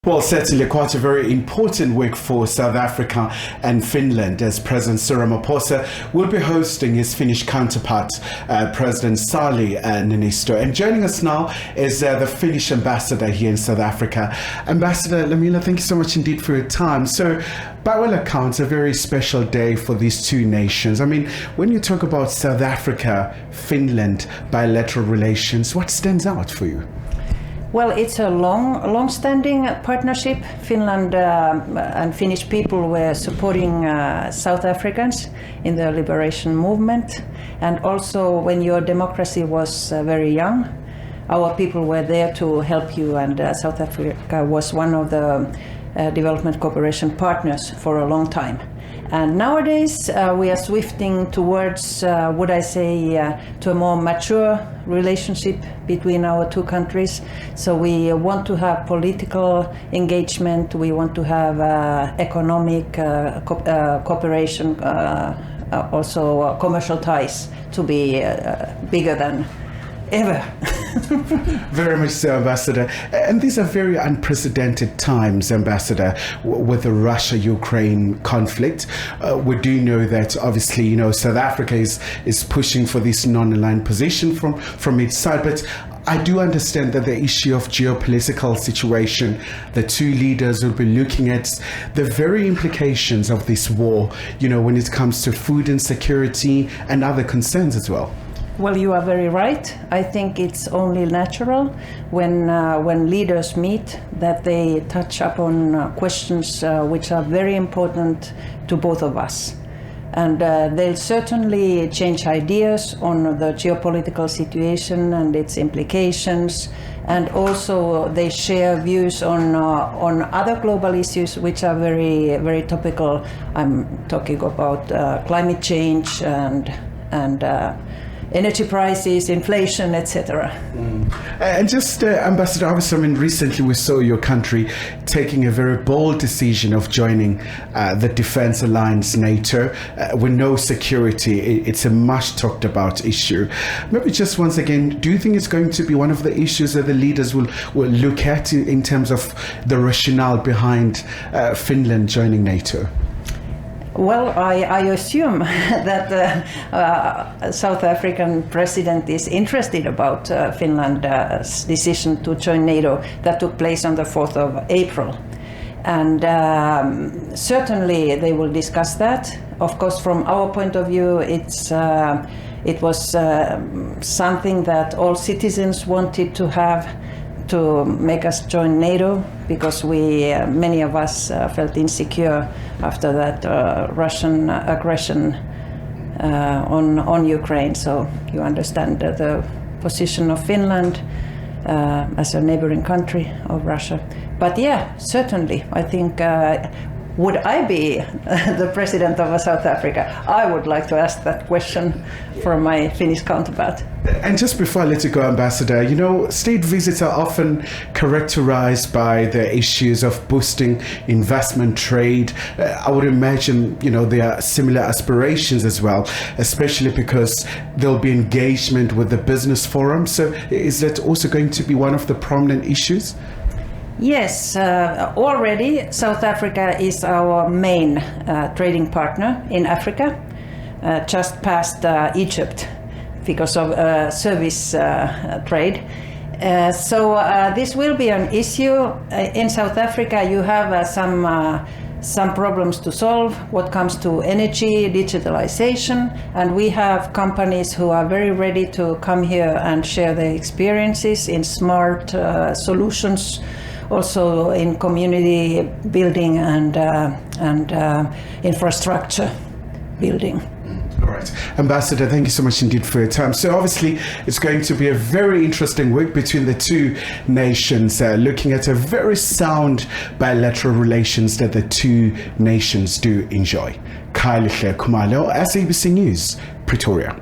Well, certainly quite a very important week for South Africa and Finland, as President Cyril Ramaphosa will be hosting his Finnish counterpart, President Sauli Niinisto. And joining us now is the Finnish ambassador here in South Africa. Ambassador Lamila, thank you so much indeed for your time. So, by all accounts, a very special day for these two nations. I mean, when you talk about South Africa-Finland bilateral relations, what stands out for you? Well, it's a long-standing partnership. Finland and Finnish people were supporting South Africans in the liberation movement. And also when your democracy was very young, our people were there to help you, and South Africa was one of the development cooperation partners for a long time. And nowadays we are swifting towards, to a more mature relationship between our two countries. So we want to have political engagement, we want to have economic cooperation, also commercial ties to be bigger than ever. Very much so, Ambassador. And these are very unprecedented times, Ambassador, with the Russia-Ukraine conflict. We do know that, obviously, South Africa is pushing for this non-aligned position from its side. But I do understand that the issue of geopolitical situation, the two leaders will be looking at the very implications of this war, when it comes to food insecurity and other concerns as well. Well, you are very right. I think it's only natural when leaders meet that they touch upon questions which are very important to both of us. And they'll certainly change ideas on the geopolitical situation and its implications. And also they share views on other global issues which are very, very topical. I'm talking about climate change and energy prices, inflation, etc. And just, Ambassador, obviously, recently we saw your country taking a very bold decision of joining the defense alliance NATO. With no security, it's a much talked about issue. Maybe just once again, do you think it's going to be one of the issues that the leaders will look at in terms of the rationale behind Finland joining NATO? Well, I assume that the South African president is interested about Finland's decision to join NATO that took place on the 4th of April. And certainly they will discuss that. Of course, from our point of view, it was something that all citizens wanted to have to make us join NATO, because many of us felt insecure after that Russian aggression on Ukraine. So you understand the position of Finland as a neighboring country of Russia. But yeah, certainly, I think would I be the president of South Africa? I would like to ask that question from my Finnish counterpart. And just before I let you go, Ambassador, state visits are often characterized by the issues of boosting investment, trade. I would imagine, there are similar aspirations as well, especially because there'll be engagement with the business forum. So is that also going to be one of the prominent issues? Yes, already South Africa is our main trading partner in Africa, just past Egypt, because of service trade. So this will be an issue. In South Africa you have some problems to solve what comes to energy, digitalization, and we have companies who are very ready to come here and share their experiences in smart solutions, also in community building and infrastructure building. All right. Ambassador, thank you so much indeed for your time. So obviously it's going to be a very interesting week between the two nations, looking at a very sound bilateral relations that the two nations do enjoy. Khayelihle, Khumalo, SABC News, Pretoria.